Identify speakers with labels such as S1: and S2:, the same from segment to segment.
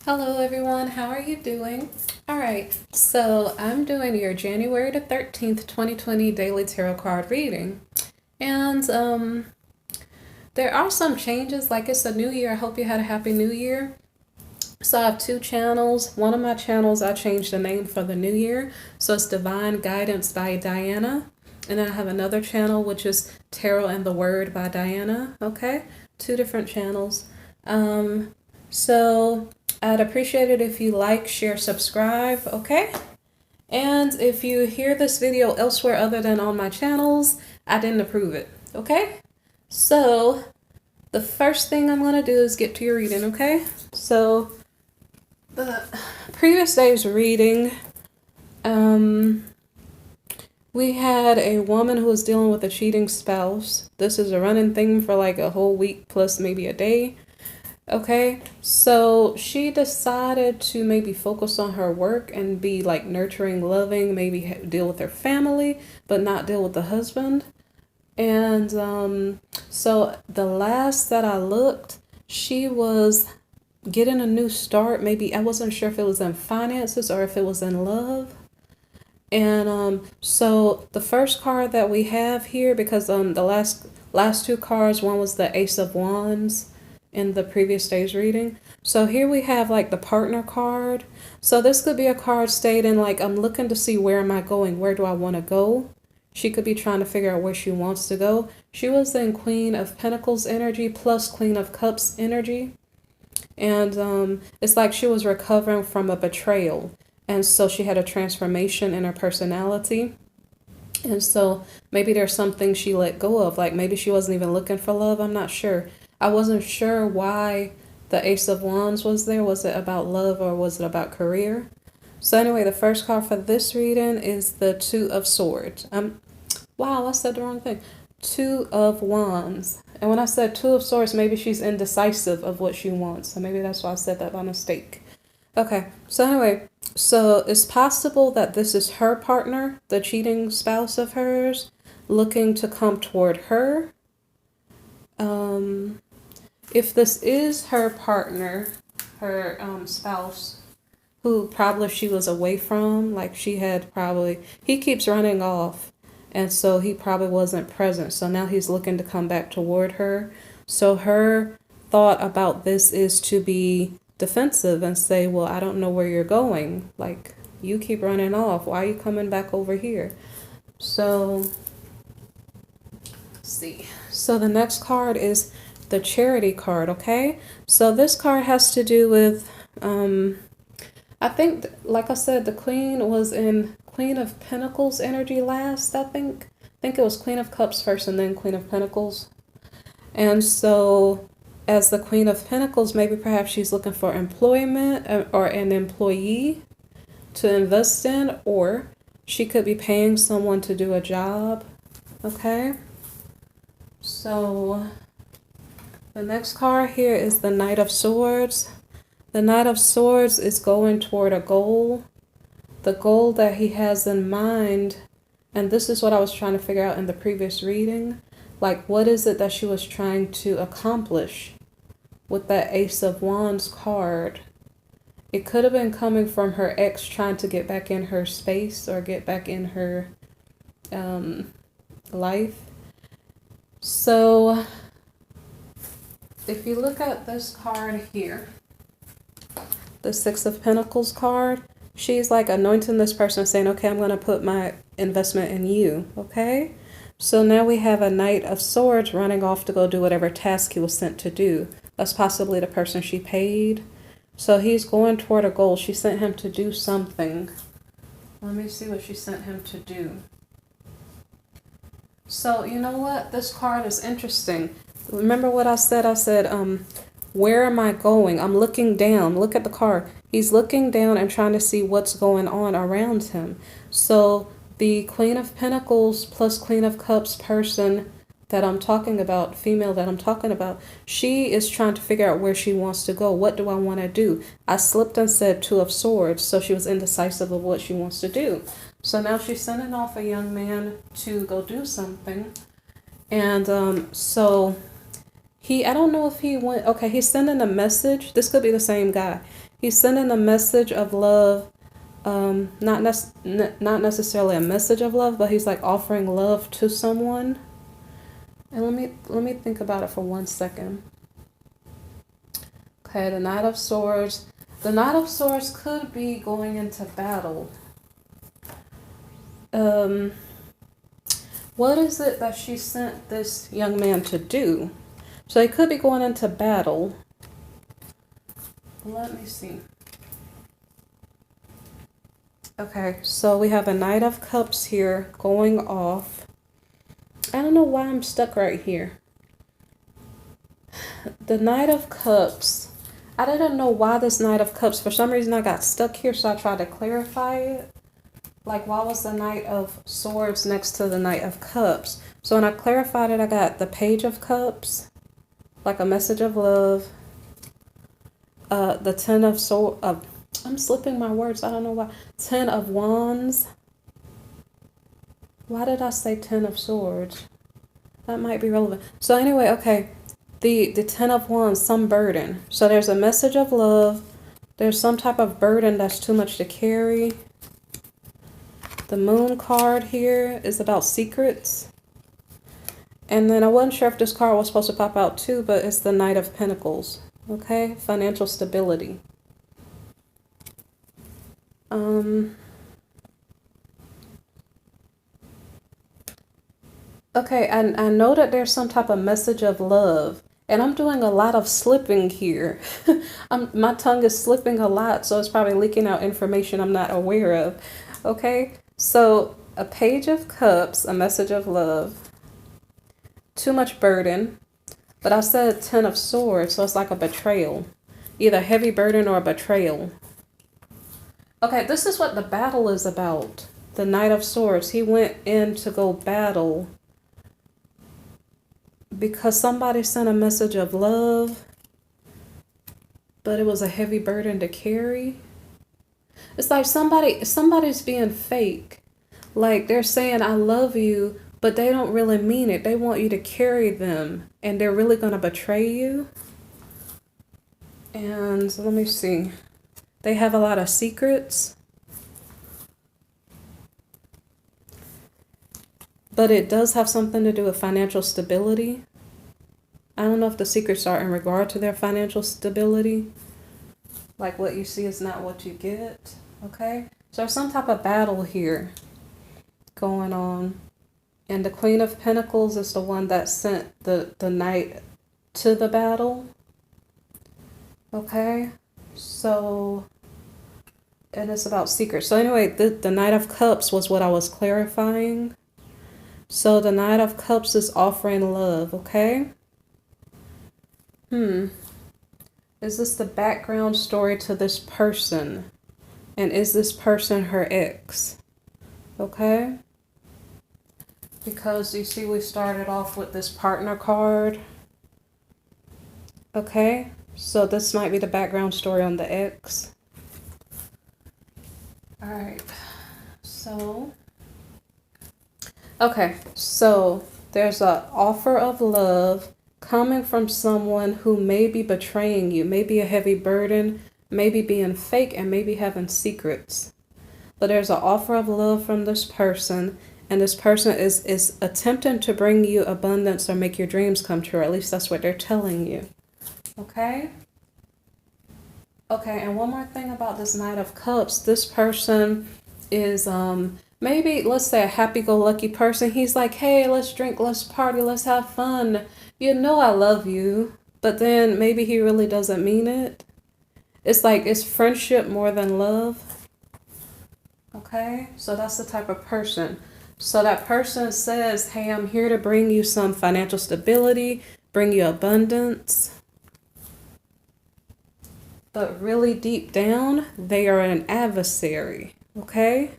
S1: Hello everyone, how are you doing? Alright, so I'm doing your January the 13th, 2020 daily tarot card reading. And there are some changes, like it's a new year. I hope you had a happy new year. So I have two channels. One of my channels, I changed the name for the new year. So it's Divine Guidance by Diana. And then I have another channel, which is Tarot and the Word by Diana. Okay, two different channels. So I'd appreciate it if you like, share, subscribe, okay? And if you hear this video elsewhere other than on my channels, I didn't approve it, okay? So the first thing I'm gonna do is get to your reading, okay? So the previous day's reading, we had a woman who was dealing with a cheating spouse. This is a running thing for like a whole week plus maybe a day. Okay, so she decided to maybe focus on her work and be like nurturing, loving, maybe deal with her family, but not deal with the husband. And so the last that I looked, she was getting a new start. Maybe I wasn't sure if it was in finances or if it was in love. And so the first card that we have here, because the last two cards, one was the Ace of Wands in the previous day's reading. So here we have like the partner card. So this could be a card stating like, I'm looking to see where am I going? Where do I want to go? She could be trying to figure out where she wants to go. She was in Queen of Pentacles energy plus Queen of Cups energy. And it's like she was recovering from a betrayal. And so she had a transformation in her personality. And so maybe there's something she let go of. Like maybe she wasn't even looking for love. I'm not sure. I wasn't sure why the Ace of Wands was there. Was it about love or was it about career? So anyway, the first card for this reading is the Two of Swords. Wow, I said the wrong thing. Two of Wands. And when I said Two of Swords, maybe she's indecisive of what she wants. So maybe that's why I said that by mistake. Okay, so anyway, so it's possible that this is her partner, the cheating spouse of hers, looking to come toward her. If this is her partner, her spouse, who probably she was away from, like she had probably, he keeps running off, and so he probably wasn't present. So now he's looking to come back toward her. So her thought about this is to be defensive and say, well, I don't know where you're going. Like, you keep running off. Why are you coming back over here? So, let's see. So the next card is the Charity card, okay? So this card has to do with, I think, like I said, the Queen was in Queen of Pentacles energy last, I think. I think it was Queen of Cups first and then Queen of Pentacles. And so as the Queen of Pentacles, maybe perhaps she's looking for employment or an employee to invest in, or she could be paying someone to do a job, okay? So the next card here is the Knight of Swords. The Knight of Swords is going toward a goal, the goal that he has in mind. And this is what I was trying to figure out in the previous reading. Like, what is it that she was trying to accomplish with that Ace of Wands card? It could have been coming from her ex trying to get back in her space or get back in her life. So if you look at this card here, the Six of Pentacles card, she's like anointing this person, saying, okay, I'm going to put my investment in you, okay? So now we have a Knight of Swords running off to go do whatever task he was sent to do. That's possibly the person she paid. So he's going toward a goal. She sent him to do something. Let me see what she sent him to do. So, you know what? This card is interesting. Remember what I said? I said, where am I going? I'm looking down. Look at the card. He's looking down and trying to see what's going on around him. So the Queen of Pentacles plus Queen of Cups person that I'm talking about, female that I'm talking about, she is trying to figure out where she wants to go. What do I want to do? I slipped and said Two of Swords, so she was indecisive of what she wants to do. So now she's sending off a young man to go do something. And so I don't know if he went, okay, he's sending a message. This could be the same guy. He's sending a message of love. Not necessarily a message of love, but he's like offering love to someone. And let me think about it for 1 second. Okay, the Knight of Swords. The Knight of Swords could be going into battle. What is it that she sent this young man to do? So he could be going into battle. Let me see. Okay, so we have a Knight of Cups here going off. I don't know why I'm stuck right here. The Knight of Cups. I didn't know why this Knight of Cups. For some reason I got stuck here, so I tried to clarify it. Like, why was the Knight of Swords next to the Knight of Cups? So when I clarified it, I got the Page of Cups, like a message of love. The Ten of Swords. I'm slipping my words. I don't know why. 10 of Wands. Why did I say 10 of Swords? That might be relevant. So anyway, okay. The 10 of Wands, some burden. So there's a message of love. There's some type of burden that's too much to carry. The Moon card here is about secrets. And then I wasn't sure if this card was supposed to pop out too, but it's the Knight of Pentacles. Okay, financial stability. Okay, and I know that there's some type of message of love. And I'm doing a lot of slipping here. My tongue is slipping a lot, so it's probably leaking out information I'm not aware of. Okay, so a Page of Cups, a message of love. Too much burden. But I said 10 of Swords, so it's like a betrayal. Either heavy burden or a betrayal. Okay, this is what the battle is about. The Knight of Swords. He went in to go battle because somebody sent a message of love, but it was a heavy burden to carry. It's like somebody's being fake. Like they're saying, I love you, but they don't really mean it. They want you to carry them, and they're really going to betray you. And let me see. They have a lot of secrets. But it does have something to do with financial stability. I don't know if the secrets are in regard to their financial stability. Like what you see is not what you get. Okay? So there's some type of battle here going on. And the Queen of Pentacles is the one that sent the knight to the battle. Okay? So, and it's about secrets. So anyway, the Knight of Cups was what I was clarifying. So the Knight of Cups is offering love, okay? Is this the background story to this person? And is this person her ex? Okay? Because you see we started off with this partner card. Okay? So this might be the background story on the ex. Alright. So... okay, so there's an offer of love coming from someone who may be betraying you, maybe a heavy burden, maybe being fake, and maybe having secrets. But there's an offer of love from this person, and this person is attempting to bring you abundance or make your dreams come true. Or at least that's what they're telling you. Okay? Okay, and one more thing about this Knight of Cups. This person is... maybe, let's say, a happy-go-lucky person. He's like, hey, let's drink, let's party, let's have fun. You know I love you. But then maybe he really doesn't mean it. It's like, it's friendship more than love. Okay? So that's the type of person. So that person says, hey, I'm here to bring you some financial stability, bring you abundance. But really deep down, they are an adversary. Okay?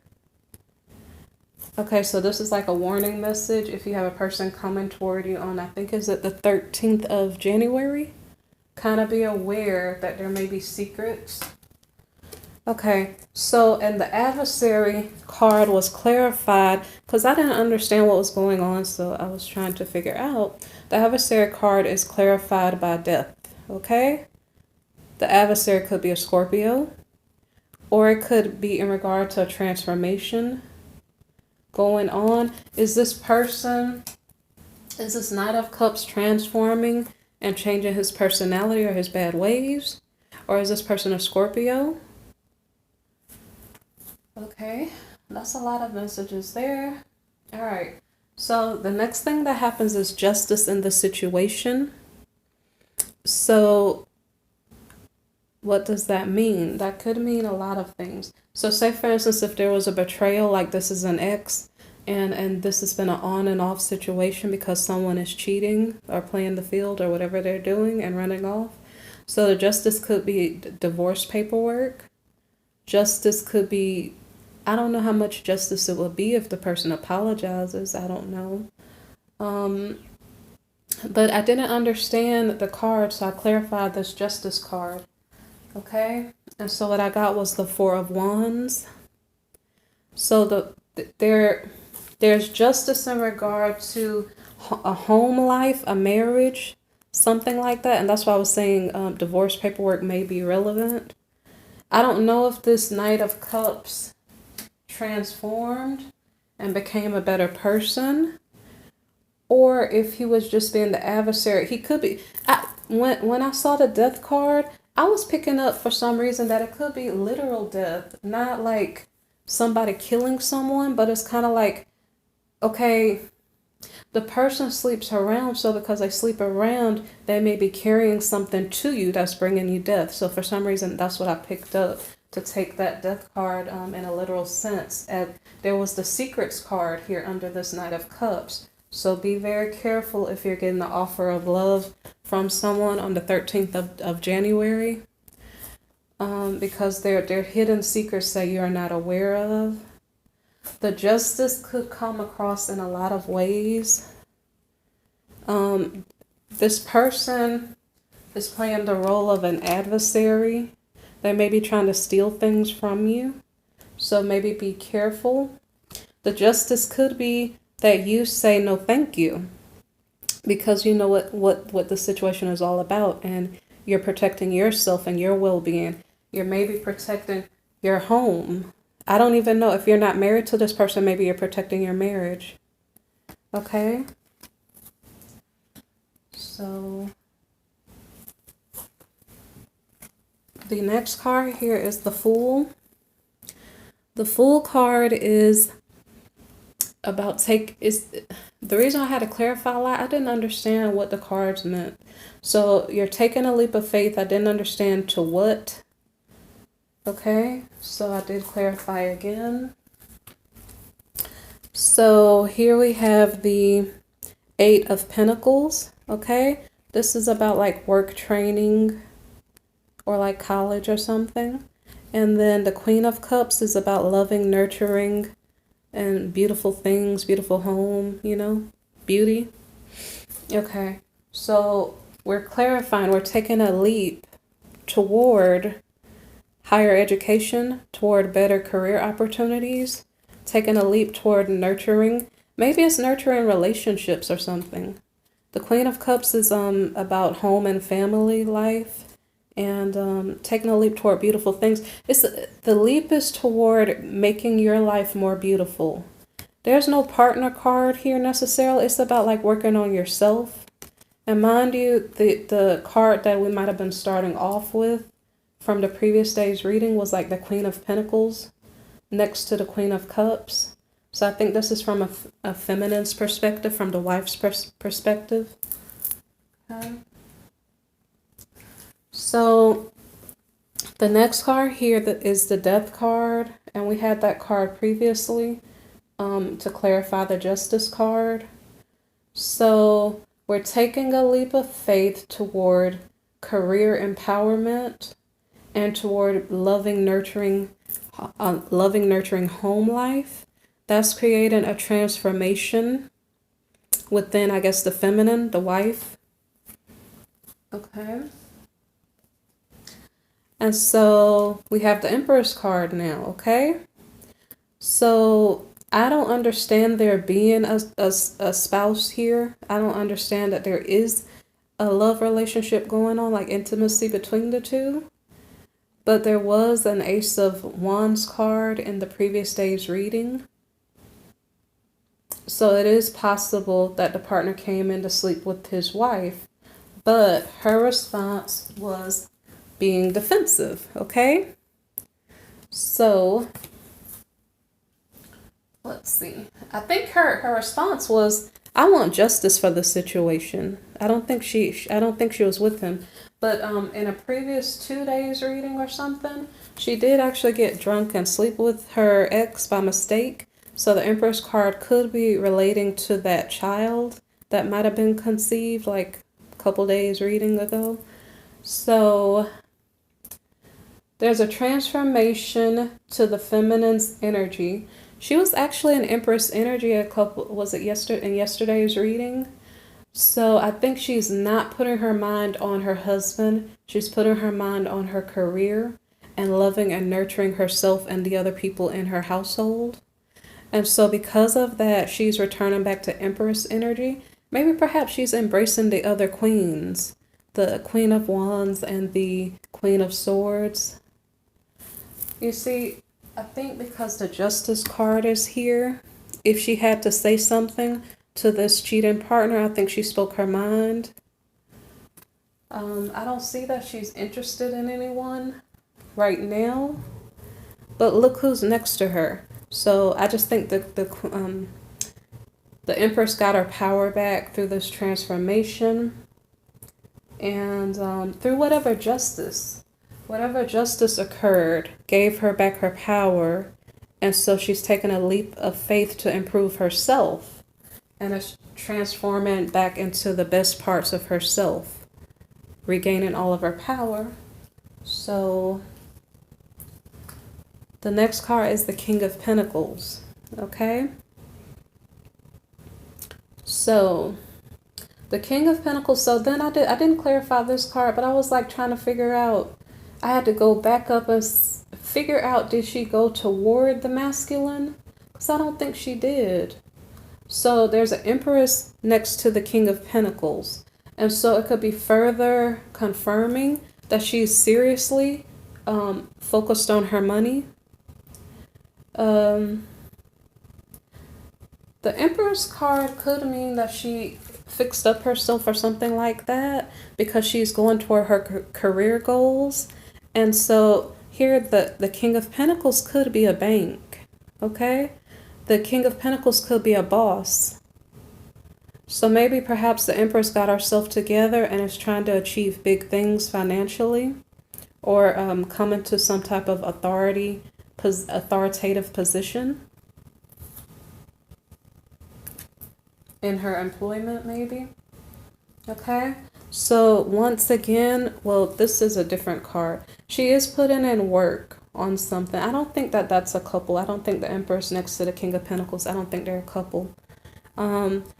S1: Okay, so this is like a warning message if you have a person coming toward you on, I think, is it the 13th of January? Kind of be aware that there may be secrets. Okay, so, and the adversary card was clarified because I didn't understand what was going on, so I was trying to figure out. The adversary card is clarified by death, okay? The adversary could be a Scorpio, or it could be in regard to a transformation going on. Is this Knight of Cups transforming and changing his personality or his bad ways? Or is this person a Scorpio? Okay, that's a lot of messages there. All right, so the next thing that happens is justice in the situation. So what does that mean? That could mean a lot of things. So say, for instance, if there was a betrayal, like this is an ex, and this has been an on and off situation because someone is cheating or playing the field or whatever they're doing and running off. So the justice could be divorce paperwork. Justice could be, I don't know how much justice it would be if the person apologizes. I don't know. But I didn't understand the card, so I clarified this justice card. Okay, and so what I got was the Four of Wands. So there's justice in regard to a home life, a marriage, something like that. And that's why I was saying divorce paperwork may be relevant. I don't know if this Knight of Cups transformed and became a better person, or if he was just being the adversary. He could be. When I saw the Death card, I was picking up for some reason that it could be literal death, not like somebody killing someone, but it's kind of like, okay, the person sleeps around, so because they sleep around, they may be carrying something to you that's bringing you death. So for some reason, that's what I picked up to take that Death card in a literal sense. And there was the Secrets card here under this Knight of Cups. So be very careful if you're getting the offer of love from someone on the 13th of January, because they're hidden secrets that you are not aware of. The justice could come across in a lot of ways. This person is playing the role of an adversary. They may be trying to steal things from you, so maybe be careful. The justice could be that you say no thank you, because you know what the situation is all about, and you're protecting yourself and your well-being. You're maybe protecting your home. I don't even know if you're not married to this person, maybe you're protecting your marriage. Okay? So the next card here is the Fool. The Fool card is about the reason I had to clarify a lot, I didn't understand what the cards meant. So you're taking a leap of faith. I didn't understand to what. Okay, so I did clarify again. So here we have the Eight of Pentacles. Okay, this is about like work training or like college or something. And then the Queen of Cups is about loving, nurturing, and beautiful things, beautiful home, beauty. Okay, so we're clarifying, we're taking a leap toward higher education, toward better career opportunities, taking a leap toward nurturing. Maybe it's nurturing relationships or something. The Queen of Cups is about home and family life, and taking a leap toward beautiful things. The leap is toward making your life more beautiful. There's no partner card here necessarily. It's about like working on yourself. And mind you, the card that we might have been starting off with from the previous day's reading was like the Queen of Pentacles next to the Queen of Cups. So I think this is from a feminine's perspective, from the wife's perspective. Okay. So the next card here is the Death card, and we had that card previously to clarify the Justice card. So we're taking a leap of faith toward career empowerment and toward loving, nurturing home life. That's creating a transformation within, I guess, the feminine, the wife. Okay. And so we have the Empress card now, okay? So I don't understand there being a spouse here. I don't understand that there is a love relationship going on, like intimacy between the two. But there was an Ace of Wands card in the previous day's reading. So it is possible that the partner came in to sleep with his wife, but her response was being defensive, okay? So, let's see. I think her response was, I want justice for the situation. I don't think she was with him. But in a previous 2 days reading or something, she did actually get drunk and sleep with her ex by mistake. So the Empress card could be relating to that child that might have been conceived like a couple days reading ago. So there's a transformation to the feminine's energy. She was actually an Empress energy in yesterday's reading. So I think she's not putting her mind on her husband. She's putting her mind on her career and loving and nurturing herself and the other people in her household. And so because of that, she's returning back to Empress energy. Maybe perhaps she's embracing the other queens, the Queen of Wands and the Queen of Swords. You see, I think because the Justice card is here, if she had to say something to this cheating partner, I think she spoke her mind. I don't see that she's interested in anyone right now, but look who's next to her. So I just think that the Empress got her power back through this transformation and through whatever justice occurred gave her back her power. And so she's taken a leap of faith to improve herself and is transforming back into the best parts of herself, regaining all of her power. So the next card is the King of Pentacles, okay? So the King of Pentacles, so then I didn't clarify this card, but I was like trying to figure out, I had to go back up and figure out, did she go toward the masculine? Because I don't think she did. So there's an Empress next to the King of Pentacles. And so it could be further confirming that she's seriously focused on her money. The Empress card could mean that she fixed up herself or something like that because she's going toward her career goals. And so here the King of Pentacles could be a bank, okay? The King of Pentacles could be a boss. So maybe perhaps the Empress got herself together and is trying to achieve big things financially or come into some type of authoritative position in her employment maybe. Okay, so once again, well, this is a different card. She is putting in work on something. I don't think that that's a couple. I don't think the Empress next to the King of Pentacles, I don't think they're a couple.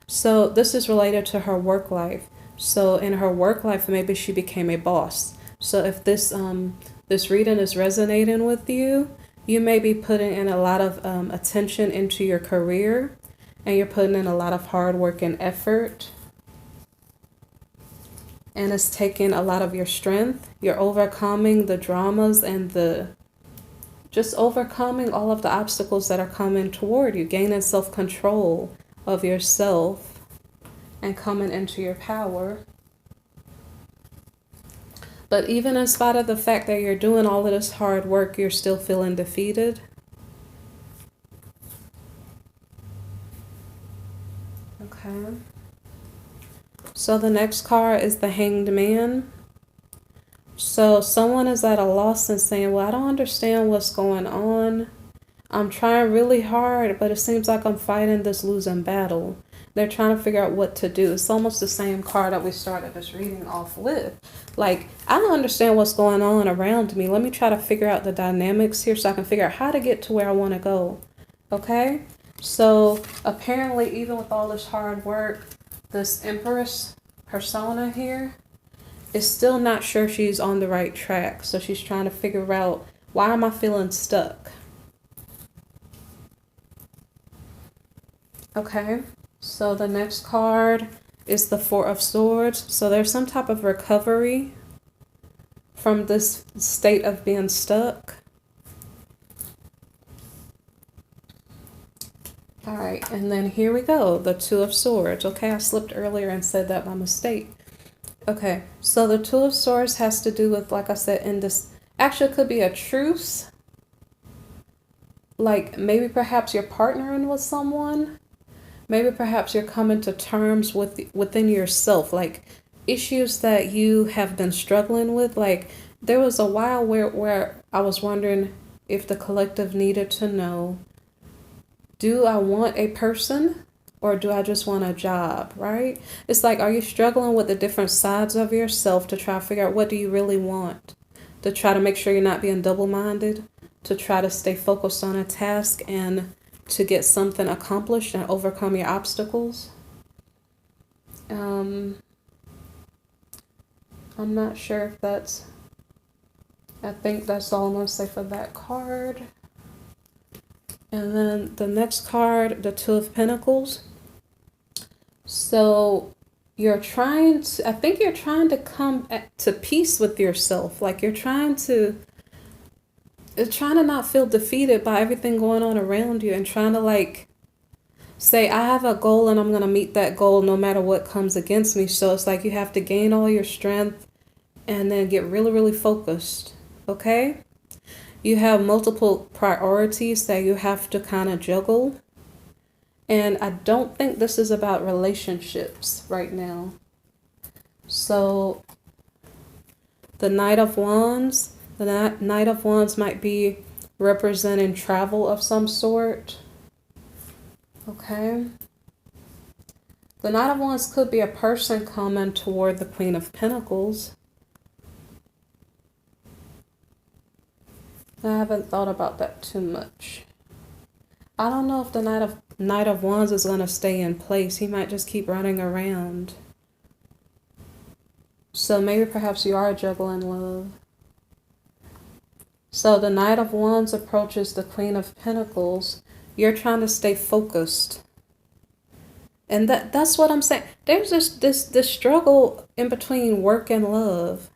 S1: So this is related to her work life. So in her work life, maybe she became a boss. So if this reading is resonating with you, you may be putting in a lot of attention into your career, and you're putting in a lot of hard work and effort. And it's taking a lot of your strength. You're overcoming the dramas and just overcoming all of the obstacles that are coming toward you, gaining self-control of yourself and coming into your power. But even in spite of the fact that you're doing all of this hard work, you're still feeling defeated. Okay. So the next card is the Hanged Man. So someone is at a loss and saying, well, I don't understand what's going on. I'm trying really hard, but it seems like I'm fighting this losing battle. They're trying to figure out what to do. It's almost the same card that we started this reading off with. Like, I don't understand what's going on around me. Let me try to figure out the dynamics here so I can figure out how to get to where I want to go. Okay? So apparently, even with all this hard work, this Empress persona here is still not sure she's on the right track. So she's trying to figure out, why am I feeling stuck? Okay, so the next card is the Four of Swords. So there's some type of recovery from this state of being stuck. All right, and then here we go, the Two of Swords. Okay, I slipped earlier and said that by mistake. Okay, so the Two of Swords has to do with, like I said, in this, actually it could be a truce. Like maybe perhaps you're partnering with someone. Maybe perhaps you're coming to terms within yourself, like issues that you have been struggling with. Like there was a while where I was wondering if the collective needed to know, do I want a person or do I just want a job, right? It's like, are you struggling with the different sides of yourself to try to figure out what do you really want? To try to make sure you're not being double-minded, to try to stay focused on a task and to get something accomplished and overcome your obstacles. I'm not sure if that's, I think that's all I'm going to say for that card. And then the next card, the Two of Pentacles. So you're trying to, I think you're trying to come to peace with yourself. Like you're trying to not feel defeated by everything going on around you and trying to like say, I have a goal and I'm going to meet that goal no matter what comes against me. So it's like you have to gain all your strength and then get really, really focused. Okay? You have multiple priorities that you have to kind of juggle. And I don't think this is about relationships right now. So the Knight of Wands, the Knight of Wands might be representing travel of some sort. Okay. The Knight of Wands could be a person coming toward the Queen of Pentacles. I haven't thought about that too much. I don't know if the Knight of Wands is going to stay in place. He might just keep running around. So maybe perhaps you are juggling love. So the Knight of Wands approaches the Queen of Pentacles. You're trying to stay focused. And that's what I'm saying. There's this struggle in between work and love.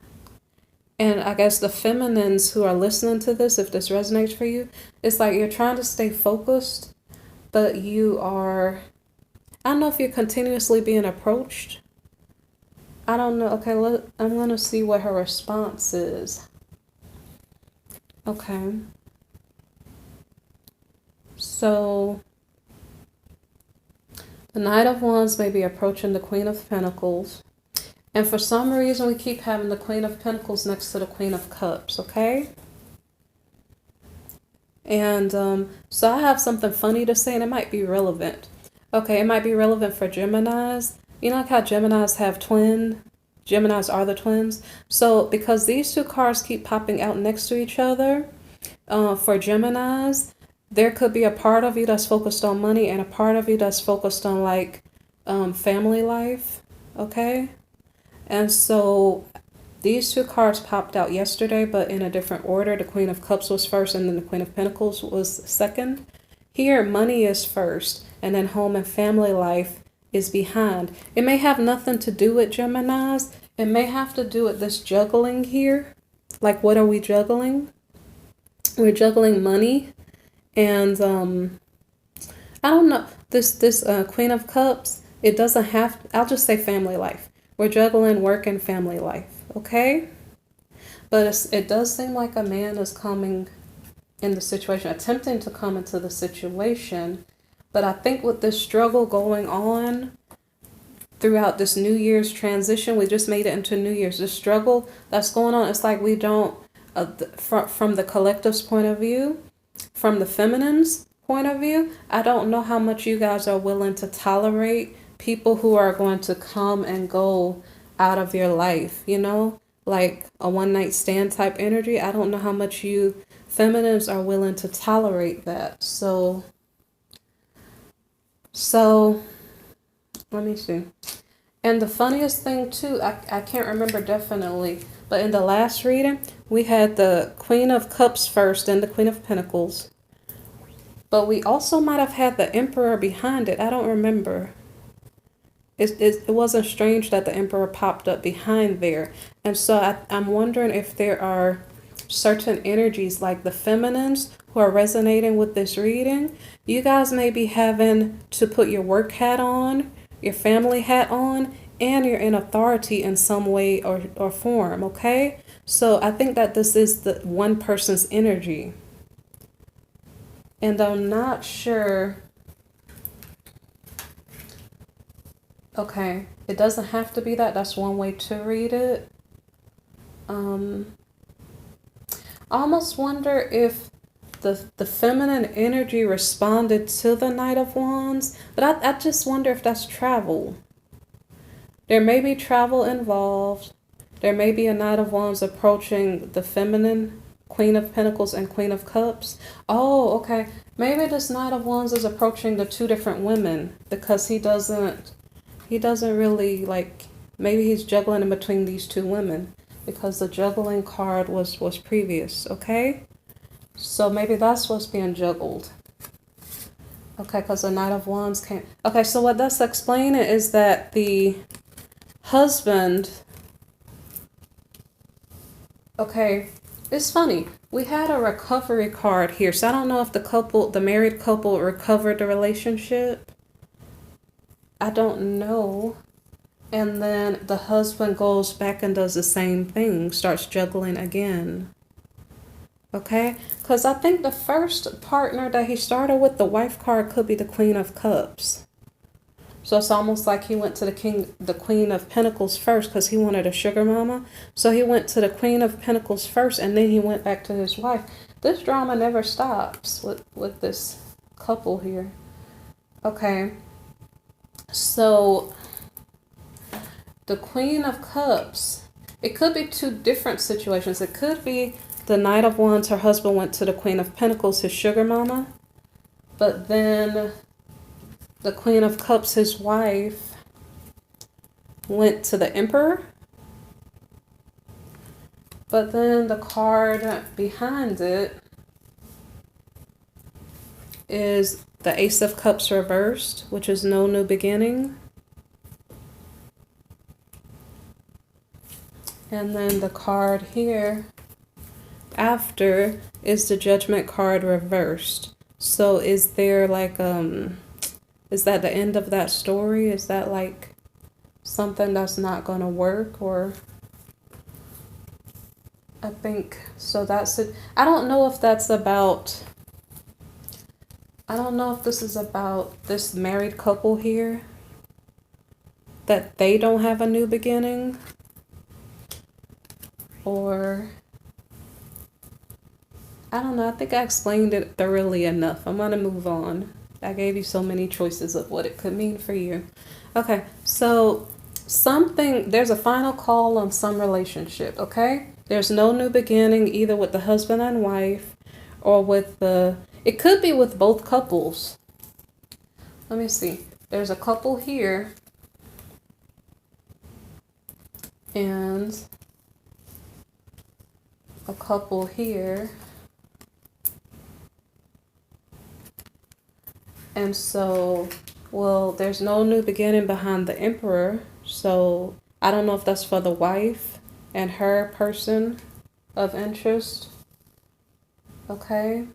S1: And I guess the feminines who are listening to this, if this resonates for you, it's like you're trying to stay focused, but you are, I don't know if you're continuously being approached. I don't know. Okay, I'm going to see what her response is. Okay. So the Knight of Wands may be approaching the Queen of Pentacles. And for some reason, we keep having the Queen of Pentacles next to the Queen of Cups, okay? And so I have something funny to say, and it might be relevant. Okay, it might be relevant for Geminis. You know like how Geminis have twins? Geminis are the twins. So because these two cards keep popping out next to each other, for Geminis, there could be a part of you that's focused on money and a part of you that's focused on like family life, okay? And so these two cards popped out yesterday, but in a different order. The Queen of Cups was first and then the Queen of Pentacles was second. Here, money is first and then home and family life is behind. It may have nothing to do with Geminis. It may have to do with this juggling here. Like, what are we juggling? We're juggling money and I don't know. This Queen of Cups, it doesn't have, I'll just say family life. We're juggling work and family life, okay? But it does seem like a man is coming in the situation, attempting to come into the situation. But I think with this struggle going on throughout this New Year's transition, we just made it into New Year's. The struggle that's going on, it's like we don't, from the collective's point of view, from the feminine's point of view, I don't know how much you guys are willing to tolerate people who are going to come and go out of your life, you know, like a one-night stand type energy. I don't know how much you feminines are willing to tolerate that. So let me see. And the funniest thing too, I can't remember definitely, but in the last reading, we had the Queen of Cups first and the Queen of Pentacles. But we also might have had the Emperor behind it. I don't remember. it wasn't strange that the Emperor popped up behind there. And so I'm wondering if there are certain energies like the feminines who are resonating with this reading. You guys may be having to put your work hat on, your family hat on, and you're in authority in some way or form, okay? So I think that this is the one person's energy. And I'm not sure. Okay, it doesn't have to be that. That's one way to read it. I almost wonder if the feminine energy responded to the Knight of Wands, but I just wonder if that's travel. There may be travel involved. There may be a Knight of Wands approaching the feminine Queen of Pentacles and Queen of Cups. Oh, okay. Maybe this Knight of Wands is approaching the two different women because he doesn't really like, maybe he's juggling in between these two women because the juggling card was previous, okay? So maybe that's what's being juggled. Okay, because the Knight of Wands came. Okay, so what that's explaining is that the husband, okay, it's funny. We had a recovery card here, so I don't know if the married couple recovered the relationship. I don't know. And then the husband goes back and does the same thing, starts juggling again. Okay? Because I think the first partner that he started with, the wife card, could be the Queen of Cups. So it's almost like he went to the Queen of Pentacles first because he wanted a sugar mama. So he went to the Queen of Pentacles first and then he went back to his wife. This drama never stops with this couple here. Okay. So the Queen of Cups, it could be two different situations. It could be the Knight of Wands, her husband went to the Queen of Pentacles, his sugar mama. But then the Queen of Cups, his wife, went to the Emperor. But then the card behind it is the Ace of Cups reversed, which is no new beginning. And then the card here after is the Judgment card reversed. So is there like, is that the end of that story? Is that like something that's not going to work? Or I think, so that's it. I don't know if that's about, I don't know if this is about this married couple here, that they don't have a new beginning. Or, I don't know. I think I explained it thoroughly enough. I'm going to move on. I gave you so many choices of what it could mean for you. Okay, so there's a final call on some relationship, okay? There's no new beginning either with the husband and wife or with it could be with both couples. Let me see. There's a couple here and a couple here. And so, well, there's no new beginning behind the Emperor. So I don't know if that's for the wife and her person of interest. Okay.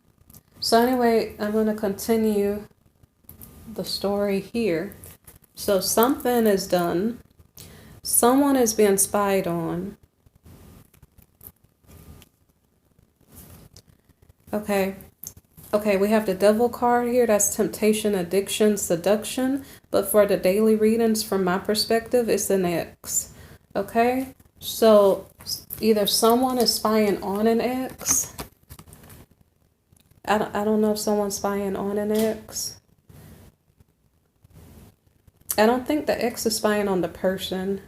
S1: So anyway, I'm going to continue the story here. So something is done. Someone is being spied on. Okay. Okay, we have the Devil card here. That's temptation, addiction, seduction. But for the daily readings, from my perspective, it's an ex. Okay? So either someone is spying on an ex. I don't know if someone's spying on an ex. I don't think the ex is spying on the person.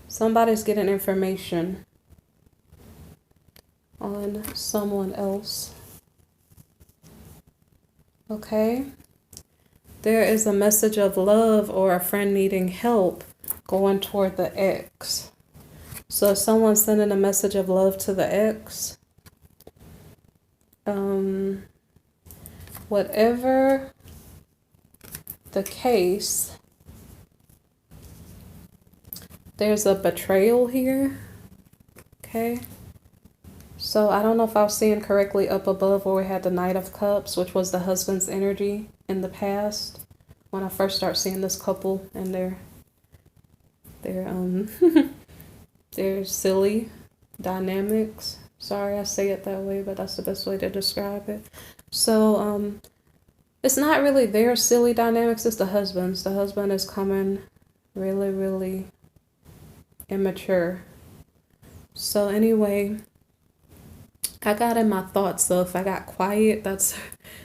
S1: Somebody's getting information on someone else. Okay, there is a message of love or a friend needing help going toward the ex. So if someone's sending a message of love to the ex, whatever the case, There's a betrayal here. Okay. So I don't know if I was seeing correctly up above where we had the Knight of Cups, which was the husband's energy in the past. When I first start seeing this couple and their their silly dynamics. Sorry I say it that way, but that's the best way to describe it. So it's not really their silly dynamics, it's the husband's. The husband is coming really, really immature. So anyway, I got in my thoughts, so if I got quiet,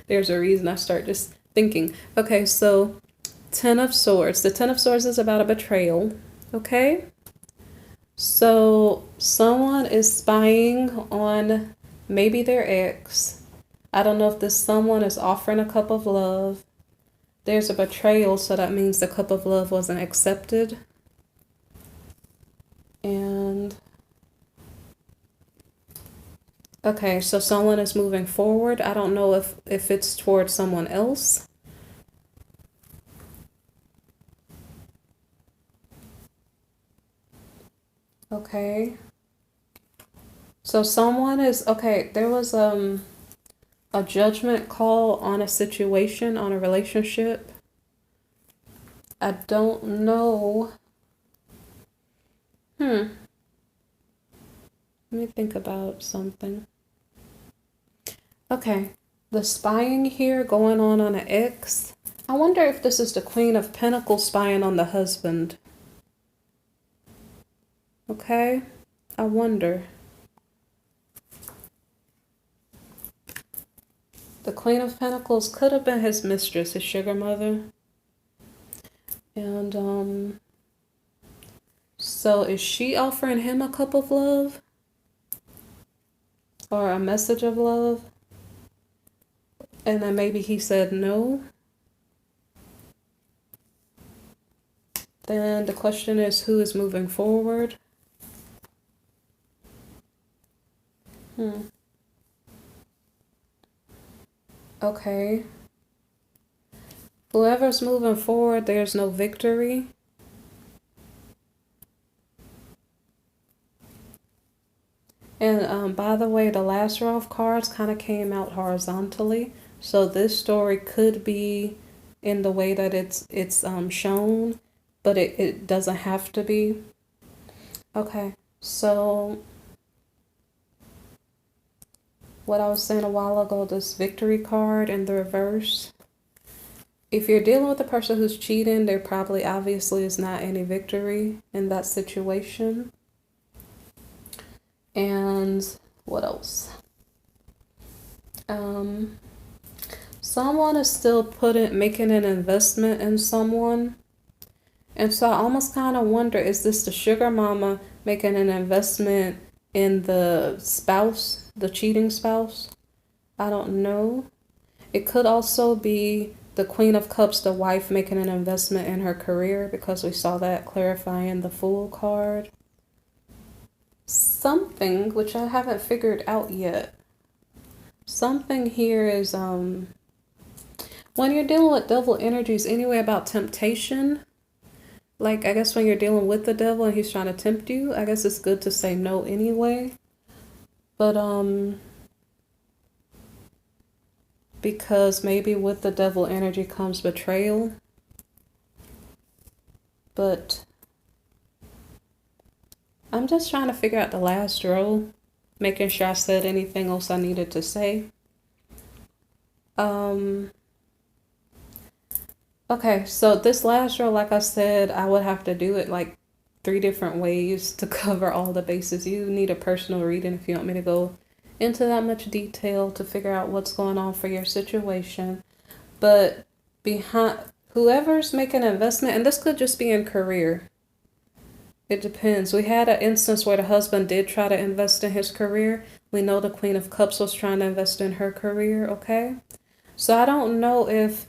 S1: there's a reason. I start just thinking. Okay, so Ten of Swords. The Ten of Swords is about a betrayal. Okay? So someone is spying on maybe their ex. I don't know if this someone is offering a cup of love. There's a betrayal, so that means the cup of love wasn't accepted. And okay, so someone is moving forward. I don't know if it's towards someone else. Okay. So someone is, okay, there was a judgment call on a situation, on a relationship. I don't know. Let me think about something. Okay, the spying here going on an ex. I wonder if this is the Queen of Pentacles spying on the husband. Okay, I wonder. The Queen of Pentacles could have been his mistress, his sugar mother. And so is she offering him a cup of love? Or a message of love? And then maybe he said no. Then the question is, who is moving forward? Okay. Whoever's moving forward, there's no victory. And by the way, the last row of cards kind of came out horizontally. So this story could be in the way that it's shown, but it doesn't have to be. Okay, so what I was saying a while ago, this victory card in the reverse. If you're dealing with a person who's cheating, there probably obviously is not any victory in that situation. And what else? Someone is still making an investment in someone. And so I almost kind of wonder, is this the sugar mama making an investment in the spouse, the cheating spouse? I don't know. It could also be the Queen of Cups, the wife, making an investment in her career, because we saw that clarifying the Fool card. Something, which I haven't figured out yet. Something here is, when you're dealing with devil energies anyway, about temptation, like I guess when you're dealing with the devil and he's trying to tempt you, I guess it's good to say no anyway. But because maybe with the devil energy comes betrayal. But I'm just trying to figure out the last row, making sure I said anything else I needed to say. Okay, so this last row, like I said, I would have to do it like 3 different ways to cover all the bases. You need a personal reading if you want me to go into that much detail to figure out what's going on for your situation. But behind whoever's making an investment, and this could just be in career. It depends. We had an instance where the husband did try to invest in his career. We know the Queen of Cups was trying to invest in her career, okay? So I don't know if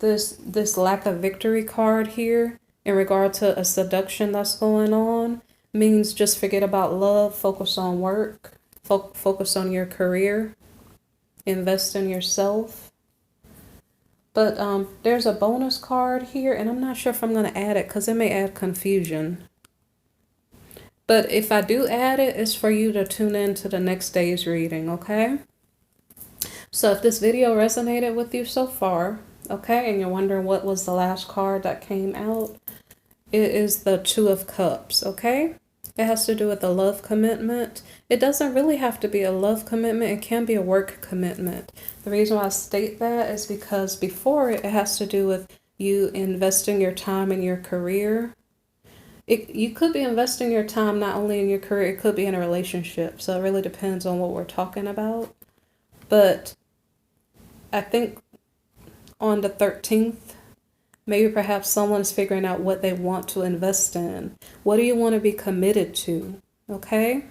S1: this lack of victory card here in regard to a seduction that's going on means just forget about love, focus on work, focus on your career, invest in yourself. But there's a bonus card here, and I'm not sure if I'm going to add it because it may add confusion. But if I do add it, it's for you to tune in to the next day's reading, okay? So if this video resonated with you so far, okay, and you're wondering what was the last card that came out, it is the Two of Cups, okay? It has to do with a love commitment. It doesn't really have to be a love commitment. It can be a work commitment. The reason why I state that is because before it has to do with you investing your time in your career. You could be investing your time not only in your career, it could be in a relationship. So it really depends on what we're talking about. But I think on the 13th, maybe perhaps someone's figuring out what they want to invest in. What do you want to be committed to? Okay?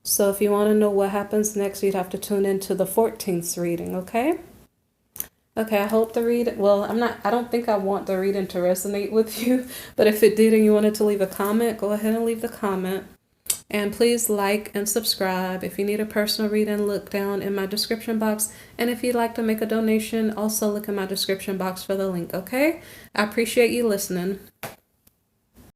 S1: So if you want to know what happens next, you'd have to tune into the 14th reading, okay? Okay, I hope the read, well, I don't think I want the reading to resonate with you, but if it did and you wanted to leave a comment, go ahead and leave the comment. And please like and subscribe. If you need a personal reading, look down in my description box. And if you'd like to make a donation, also look in my description box for the link, okay? I appreciate you listening.